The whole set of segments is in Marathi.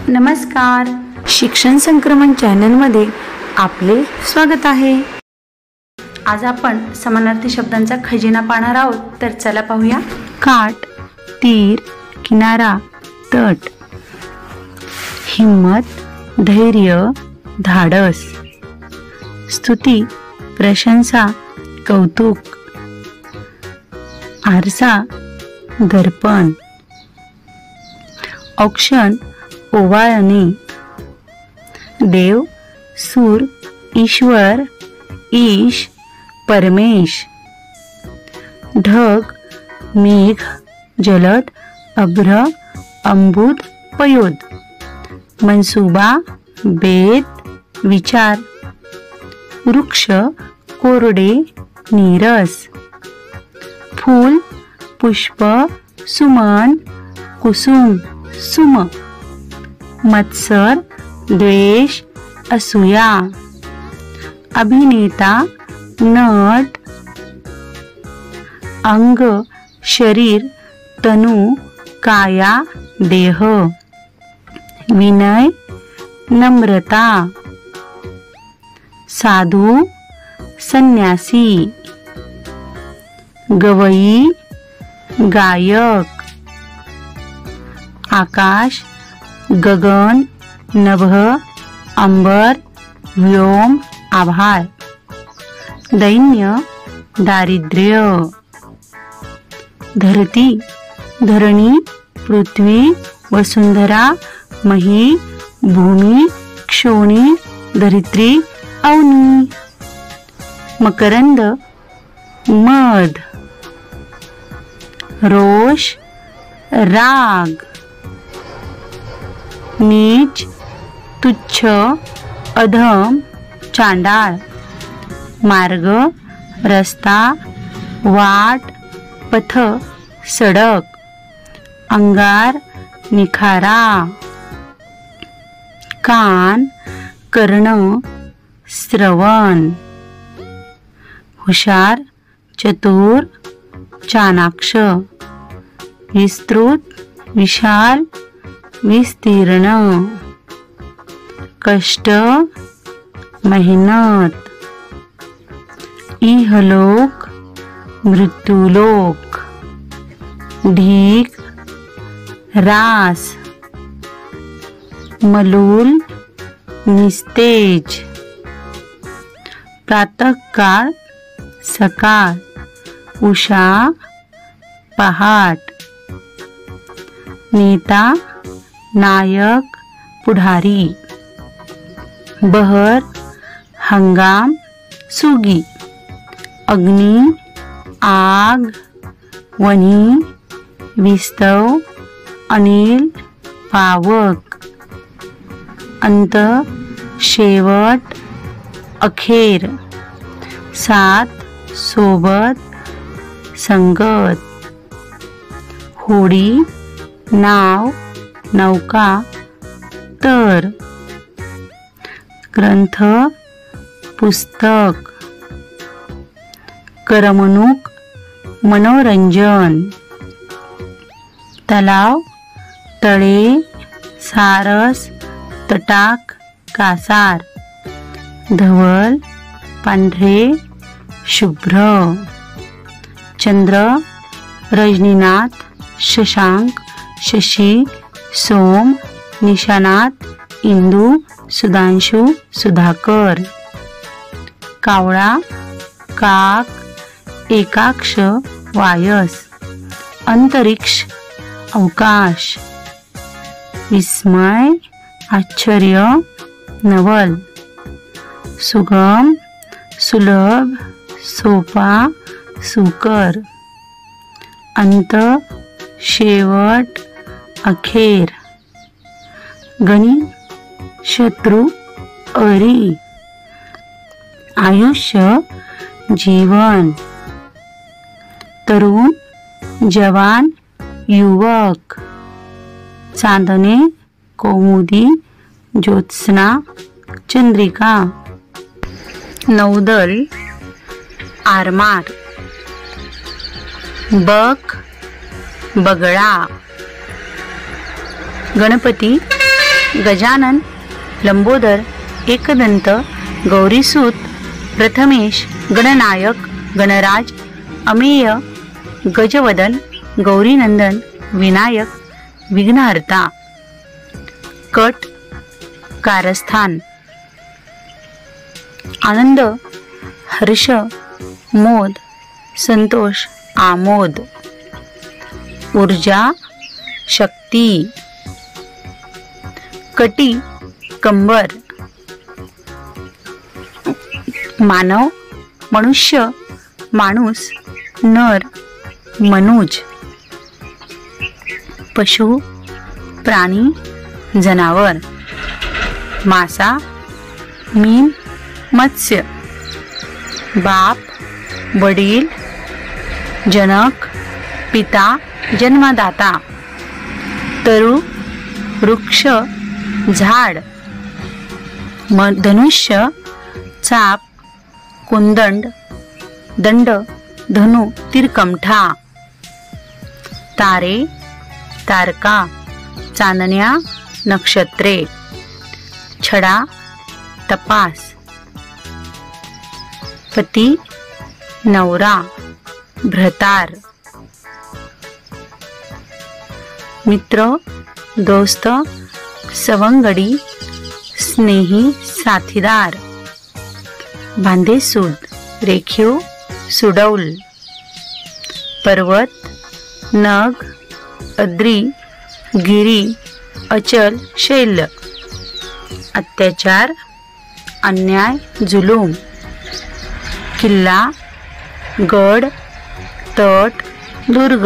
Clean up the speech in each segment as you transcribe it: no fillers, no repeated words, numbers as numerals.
नमस्कार, शिक्षण संक्रमण चॅनलमध्ये आपले स्वागत आहे। आज आपण समानार्थी शब्दांचा खजिना पाहणार आहोत, तर चला पाहूया। काठ, तीर, किनारा, तट। हिम्मत, धैर्य, धाडस। स्तुती, प्रशंसा, कौतुक। आरसा, दर्पण। औक्षण, ओवाळणे। देव, सूर, ईश्वर, ईश, परमेश। ढग, मेघ, जलद, अभ्र, अंबुद, पयोद। मनसुबा, बेत, विचार। वृक्ष, कोरडे, नीरस। फूल, पुष्प, सुमन, कुसुम, सुम। मत्सर, द्वेष, असूया। अभिनेता, नट। अंग, शरीर, तनु, काया, देह। विनय, नम्रता। साधू, संन्यासी। गवई, गायक। आकाश, गगन, नभ, अंबर, व्योम, आभाळ। दैन्य, दारिद्र्य। धरती, धरणी, पृथ्वी, वसुंधरा, मही, भूमी, क्षोणी, धरित्री, अवनी। मकरंद, मध। रोष, राग। नीच, तुच्छ, अधम, चांडाळ। मार्ग, रस्ता, वाट, पथ, सडक। अंगार, निखारा। कान, कर्ण, श्रवण। हुशार, चतुर, चाणाक्ष। विस्तृत, विशाल, विस्तीर्ण। कष्ट, मेहनत। इहलोक, मृत्यूलोक। ढीग, रास। मलूल, निस्तेज। प्रातःकाळ, सकाळ। उषा, पहाट। नेता, नायक, पुढारी। बहर, हंगाम, सुगी। अग्नी, आग, वन्ही, विस्तव, अनिल, पावक। अंत, शेवट, अखेर। साथ, सोबत, संगत। होडी, नाव, नौका, तर। ग्रंथ, पुस्तक। करमणूक, मनोरंजन। तलाव, तळे, सारस, तटाक, कासार। धवल, पांढरे, शुभ्र। चंद्र, रजनीनाथ, शशांक, शशी, सोम, निशानाथ, इंदू, सुधांशु, सुधाकर। कावळा, काक, एकाक्ष, वायस। अंतरिक्ष, अवकाश। विस्मय, आश्चर्य, नवल। सुगम, सुलभ, सोपा, सुकर। अंत, शेवट, अखेर। गणी, शत्रु, अरी। आयुष्य, जीवन। तरुण, जवान, युवक। चांदणे, कौमुदी, ज्योत्स्ना, चंद्रिका। नौदल, आरमार। बक, बगळा। गणपती, गजानन, लंबोदर, एकदंत, गौरीसूत, प्रथमेश, गणनायक, गणराज, अमेय, गजवदन, गौरीनंदन, विनायक, विघ्नहर्ता. कट, कारस्थान. आनंद, हर्ष, मोद, संतोष, आमोद. ऊर्जा, शक्ती. कटी, कंबर. मानव, मनुष्य, माणूस, नर, मनुज. पशु, प्राणी, जनावर. मासा, मीन, मत्स्य. बाप, वडील, जनक, पिता, जन्मदाता. तरु, वृक्ष, झाड. धनुष्य, चाप, कुंदंड, दंड, धनु, तीरकमठा. तारे, तारका, चांदण्या, नक्षत्रे. छडा, तपास. पती, नवरा, भ्रतार. मित्र, दोस्त, सवंगडी, स्नेही, साथीदार. भांडेसूद, रेखीव, सुडौल. पर्वत, नग, अद्री, गिरी, अचल, शैल. अत्याचार, अन्याय, जुलूम. किल्ला, गड, तट, दुर्ग.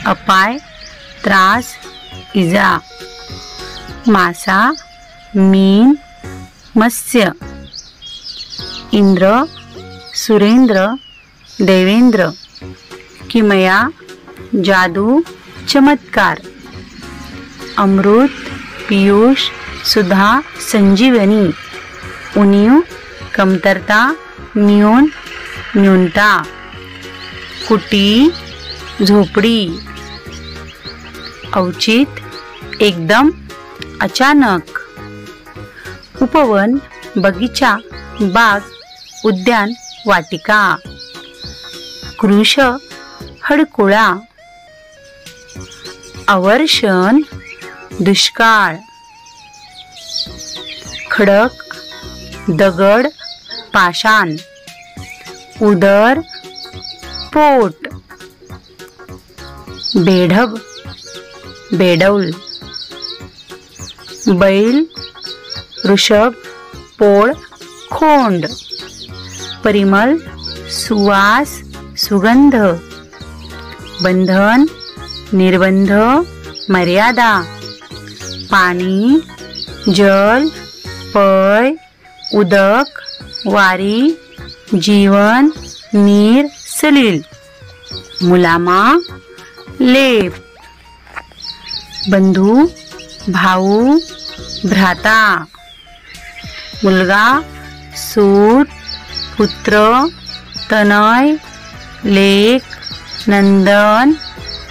अपाय, त्रास, इजा. मासा, मीन, मत्स्य. इंद्र, सुरेंद्र, देवेंद्र. किमया, जादू, चमत्कार. अमृत, पीयूष, सुधा, संजीवनी. उणीव, कमतरता, न्यून, न्यूनता. कुटी, झोपडी. औचित, एकदम, अचानक. उपवन, बगीचा, बाग, उद्यान, वाटिका. कृश, हडकुळा. अवर्षण, दुष्काळ. खडक, दगड, पाषाण. उदर, पोट. बेढब, बेडौल. बैल, ऋषभ, पोळ, खोंड. परिमल, सुवास, सुगंध. बंधन, निर्बंध, मर्यादा. पाणी, जल, पय, उदक, वारी, जीवन, नीर, सलील. मुलामा, लेप. बंधू, भाऊ, भ्राता. मुलगा, सूत, पुत्र, तनय, लेक, नंदन,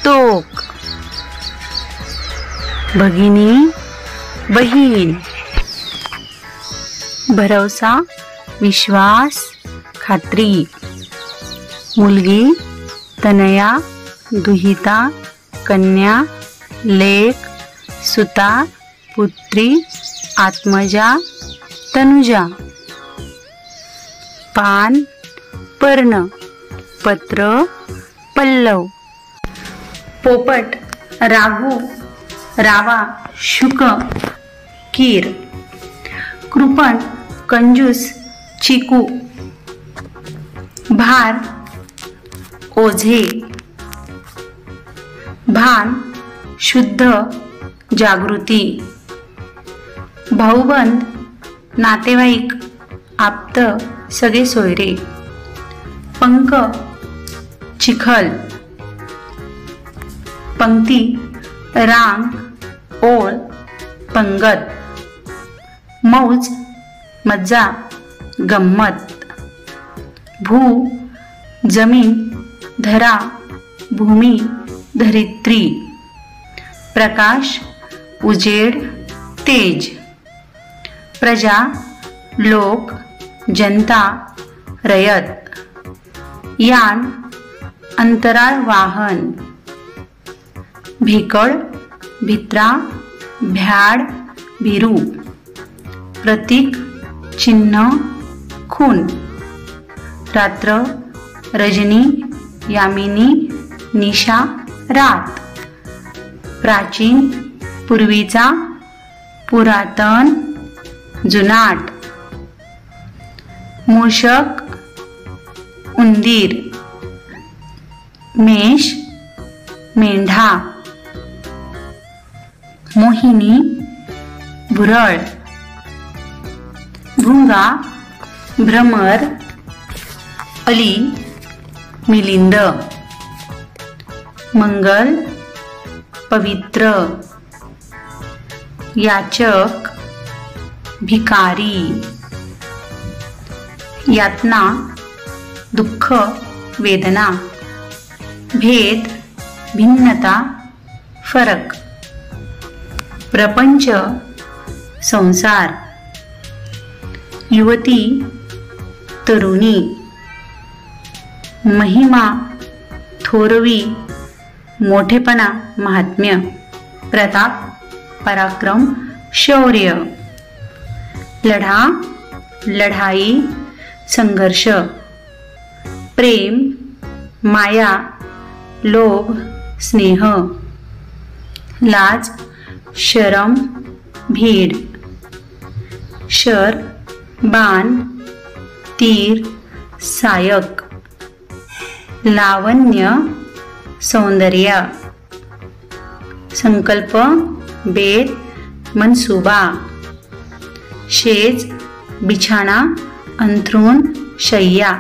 तोक. भगिनी, बहीण. भरवसा, विश्वास, खात्री. मुलगी, तनया, दुहिता, कन्या, लेक, सुता, पुत्री, आत्मजा, तनुजा. पान, पर्ण, पत्र, पल्लव. पोपट, राघू, रावा, शुक, कीर. कृपण, कंजूस, चिकू. भार, ओझे. भान, शुद्ध, जागृती. भाऊबंद, नातेवाईक, आप्त, सगळे सोयरे. पंख, चिखल. पंक्ती, रांग, ओळ, पंगत. मौज, मज्जा, गंमत. भू, जमीन, धरा, भूमी, धरित्री. प्रकाश, उजेड, तेज, प्रजा, लोक, जनता, रयत, यान, अंतराळ वाहन, भेकळ, भित्रा, भ्याड, भिरू, प्रतीक, चिन्ह, खून, रात्र, रजनी, यामिनी, निशा, रात, प्राचीन, पूर्वीचा, पुरातन, जुनाट, मूषक, उंदीर, मेष, मेंढा, मोहिनी, भुरळ, भुंगा, भ्रमर, अली, मिलिंद, मंगल, पवित्र, याचक, भिकारी, यातना, दुःख, वेदना, भेद, भिन्नता, फरक, प्रपंच, संसार, युवती, तरुणी, महिमा, थोरवी, मोठेपणा, महात्म्य, प्रताप, पराक्रम, शौर्य, लढा, लढाई, संघर्ष, प्रेम, माया, लोभ, स्नेह, लाज, शरम, भीड, शर, बाण, तीर, सायक, लावण्य, सौंदर्य, संकल्प, बेत, मनसुबा, शेज, बिछाना, अंथरूण, शय्या,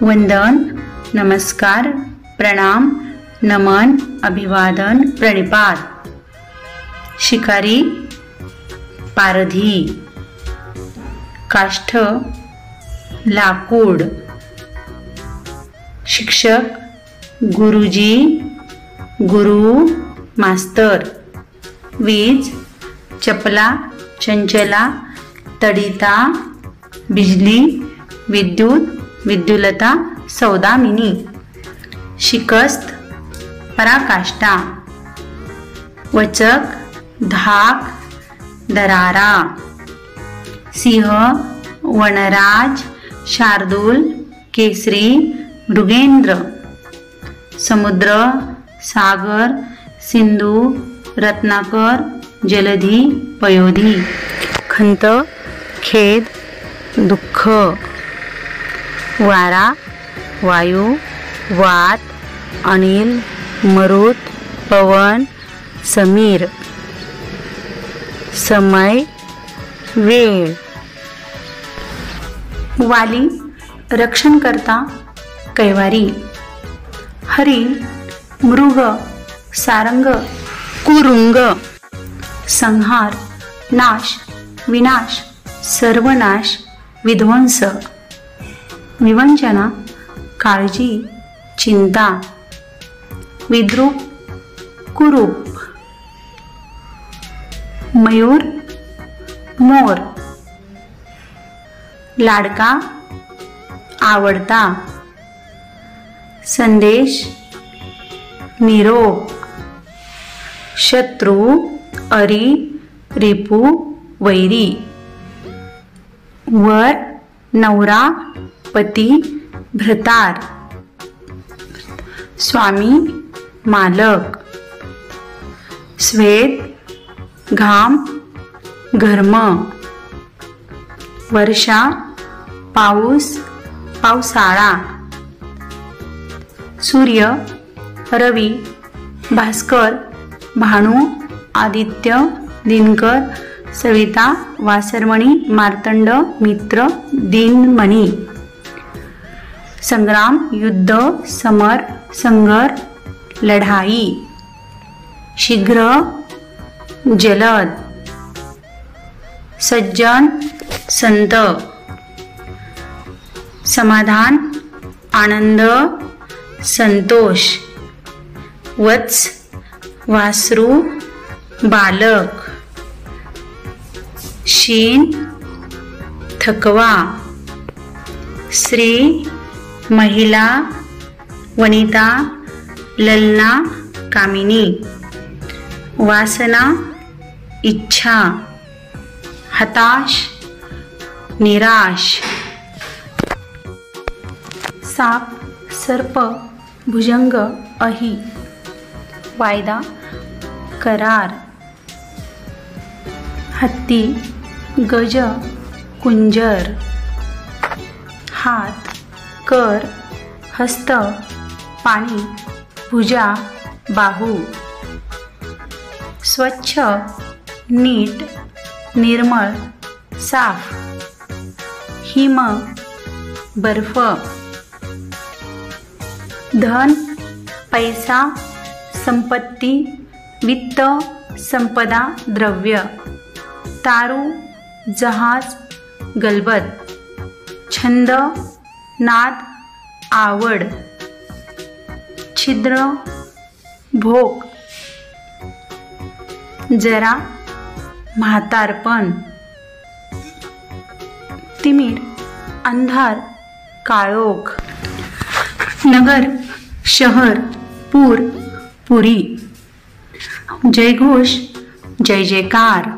वंदन, नमस्कार, प्रणाम, नमन, अभिवादन, प्रणिपात, शिकारी, पारधी, काष्ठ, लाकूड, शिक्षक, गुरुजी, गुरु, मास्तर, वीज, चपला, चंचला, तडिता, बिजली, विद्युत, विद्युलता, सौदामिनी, शिकस्त, पराकाष्ठा, वचक, धाक, दरारा, सिंह, वनराज, शार्दूल, केसरी, मृगेंद्र, समुद्र, सागर, सिंधू, रत्नाकर, जलधी, पयोधी, खंत, खेद, दुःख, वारा, वायू, वात, अनिल, मरुत, पवन, समीर, समय, वेळ, वाली, रक्षणकर्ता, कैवारी, हरी, मृग, सारंग, कुरुंग, संहार, नाश, विनाश, सर्वनाश, विध्वंस, विवंचना, काळजी, चिंता, विद्रूप, कुरूप, मयूर, मोर, लाडका, आवडता, संदेश, निरोप, शत्रू, अरी, रिपू, वैरी, वर, नवरा, पती, भ्रतार, स्वामी, मालक, श्वेत, घाम, घर्म, वर्षा, पाऊस, पावसाळा, सूर्य, रवी, भास्कर, भानु, आदित्य, दिनकर, सविता, वासरमणी, मार्तंड, मित्र, दिनमणी, संग्राम, युद्ध, समर, संघर, लढाई, शीघ्र, जलद, सज्जन, संत, समाधान, आनंद, संतोष, वत्स, वासरू, बालक, शीन थकवा, स्त्री महिला वनिता ललना कामिनी, वासना इच्छा, हताश निराश, साप सर्प भुजंग अही, वायदा करार, हत्ती गज कुंजर, हात कर हस्त पाणी भुजा बाहू, स्वच्छ नीट निर्मळ साफ, हिम बर्फ, धन पैसा संपत्ती वित्त संपदा द्रव्य, तारू जहाज गलबत, छंद नाद आवड, छिद्र भोग, जरा म्हातारपण, तिमिर अंधार काळोख, नगर शहर पूर पुरी, जयघोष जय जयकार,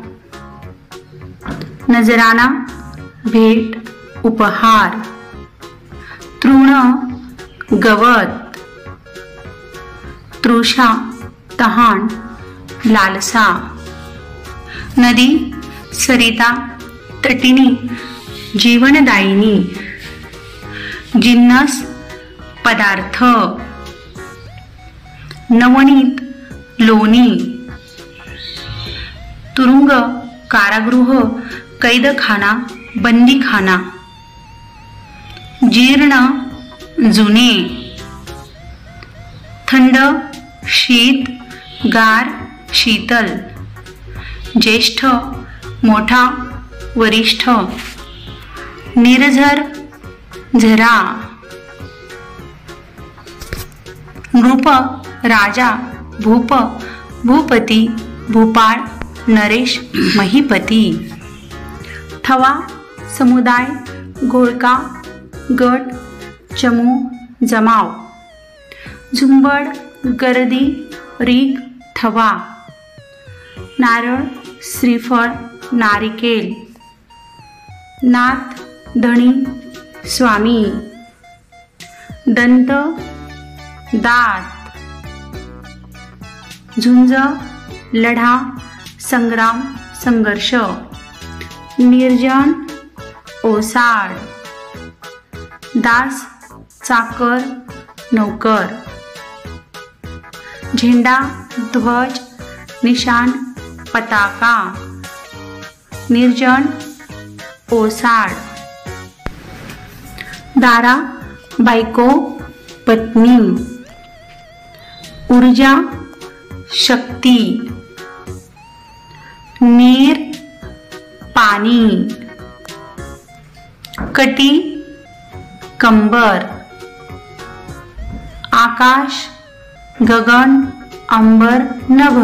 नजराना भेट उपहार, तृण गवत, तृषा तहान लालसा, नदी सरिता तटिनी जीवनदायिनी, जिन्नस पदार्थ, नवनीत लोणी, तुरुंग कारागृह कैदखाना बंदीखाना, जीर्ण जुने, थंड शीत गार शीतल, ज्येष्ठ मोठा वरिष्ठ, निर्झर झरा, नृप राजा भूप भूपती भूपाळ नरेश महीपती, थवा समुदाय घोळका गट चमू जमाव, झुंबड गर्दी रीग थवा, नारळ श्रीफळ नारिकेल, नाथ धणी स्वामी, दंत दात, झुंज लढा संग्राम संघर्ष, निर्जन ओसाड, दास चाकर नौकर, झेंडा ध्वज निशाण पताका, निर्जन ओसाड, दारा बायको पत्नी, ऊर्जा शक्ती, नीर पाणी, कटी कंबर, आकाश गगन अंबर नभ,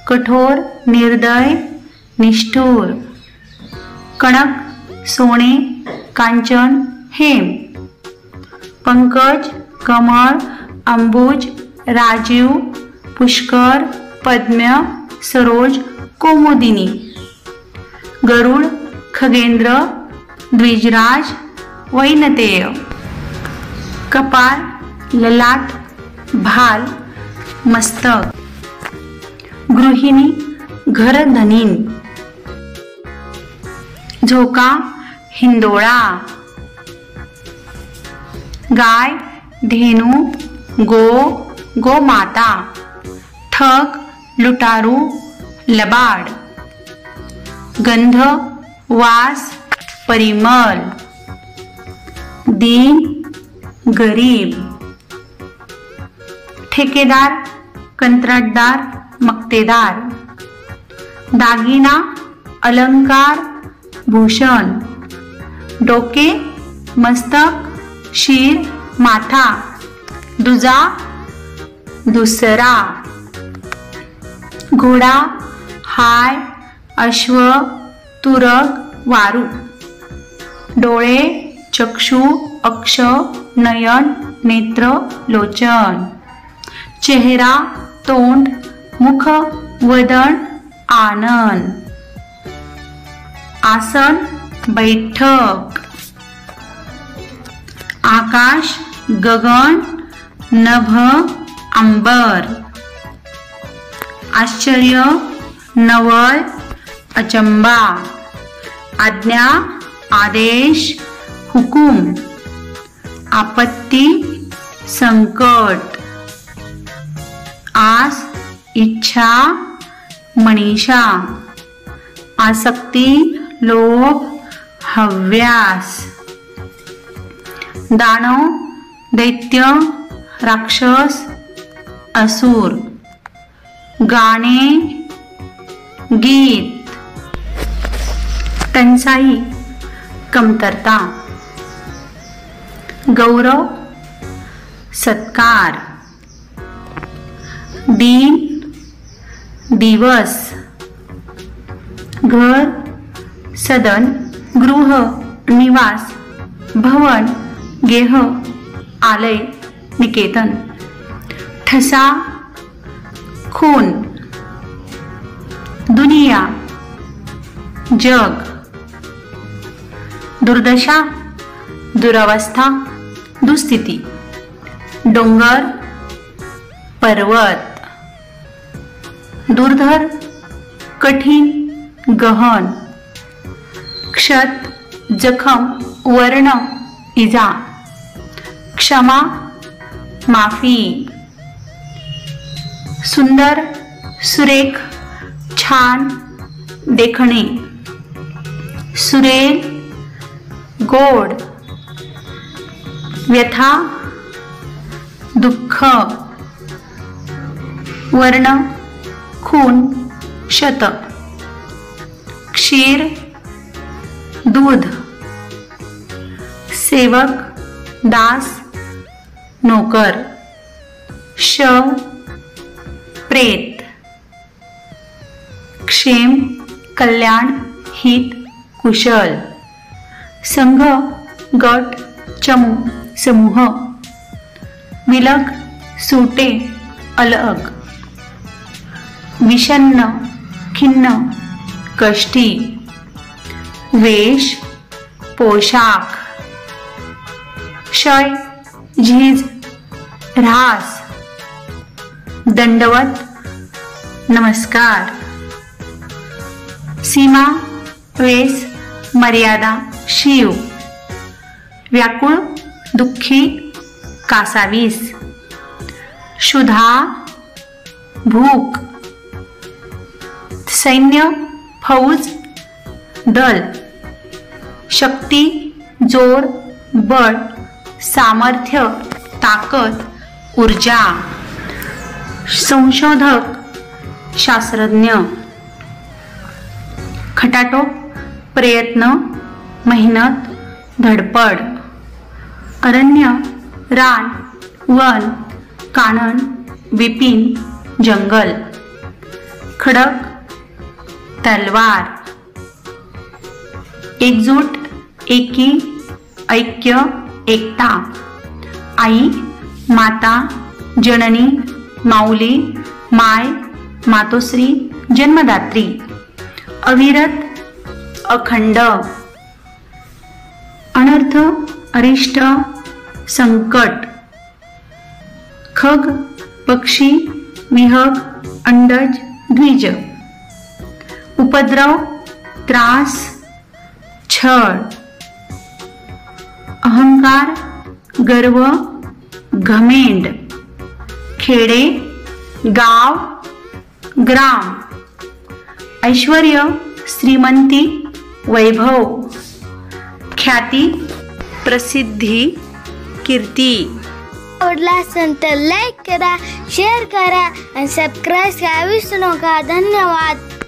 कठोर निर्दय निष्ठुर, कणक सोने कांचन हेम, पंकज कमळ अंबुज राजीव पुष्कर पद्म सरोज कोमुदिनी, गरुड खगेंद्र द्विजराज वैनतेय, कपाळ ललाट भाल मस्तक, गृहिणी घरधनीन, झोका हिंदोळा, गाय धेनु गो गोमाता, ठग लुटारू लबाड, गंध वास परिमल, दीन गरीब, ठेकेदार कंत्राटदार मक्तेदार, दागिना अलंकार भूषण, डोके मस्तक शीर माथा, दुजा दुसरा, घोडा हाय अश्व तुरग वारू, डोळे चक्षु अक्ष नयन नेत्र लोचन, चेहरा तोंड मुख वदन आनन, आसन बैठक, आकाश गगन नभ अंबर, आश्चर्य नवल अचंबा, आज्ञा आदेश हुकुम, आपत्ती संकट, आस इच्छा मनीषा, आसक्ती लोभ हव्यास, दानव दैत्य राक्षस असुर, गाणे गीत, टंचाई कमतरता, गौरव सत्कार, दिन दिवस, घर सदन गृह निवास भवन गेह आलय निकेतन, ठसा खून, दुनिया जग, दुर्दशा दुरावस्था दुस्थिती, डोंगर पर्वत, दुर्धर कठीण गहन, क्षत जखम वर्ण इजा, क्षमा माफी, सुंदर सुरेख छान देखणे, सुरेल गोड, व्यथा दुःख, वर्ण खून शत, क्षीर दूध, सेवक दास नोकर, शव प्रेत, क्षेम कल्याण हित कुशल, संघ गट चमू समूह, विलग सुटे अलग, विषण्ण खिन्न कष्टी, वेश पोशाख, क्षय झीज ऱ्हास, दंडवत नमस्कार, सीमा वेस मर्यादा शिव, व्याकुळ दुःखी कासावीस, क्षुधा भूक, सैन्य फौज दल, शक्ती जोर बळ सामर्थ्य ताकद ऊर्जा, संशोधक शास्त्रज्ञ, खटाटोप प्रयत्न मेहनत धडपड, अरण्य रान वन कानन विपिन जंगल, खडक तलवार, एकजूट एकी ऐक्य एकता, आई माता जननी माऊली माय मातोश्री जन्मदात्री, अविरत अखंड, अनर्थ अरिष्ट संकट, खग पक्षी विहग अंडज द्विज, उपद्रव त्रास छळ, अहंकार गर्व घमेंड, खेडे गाव ग्राम, ऐश्वर्य श्रीमंती वैभव, ख्याती प्रसिद्धी कीर्ती. आवडला असेल तर लाईक करा शेअर करा आणि सबस्क्राईब करा विसरू नका. धन्यवाद.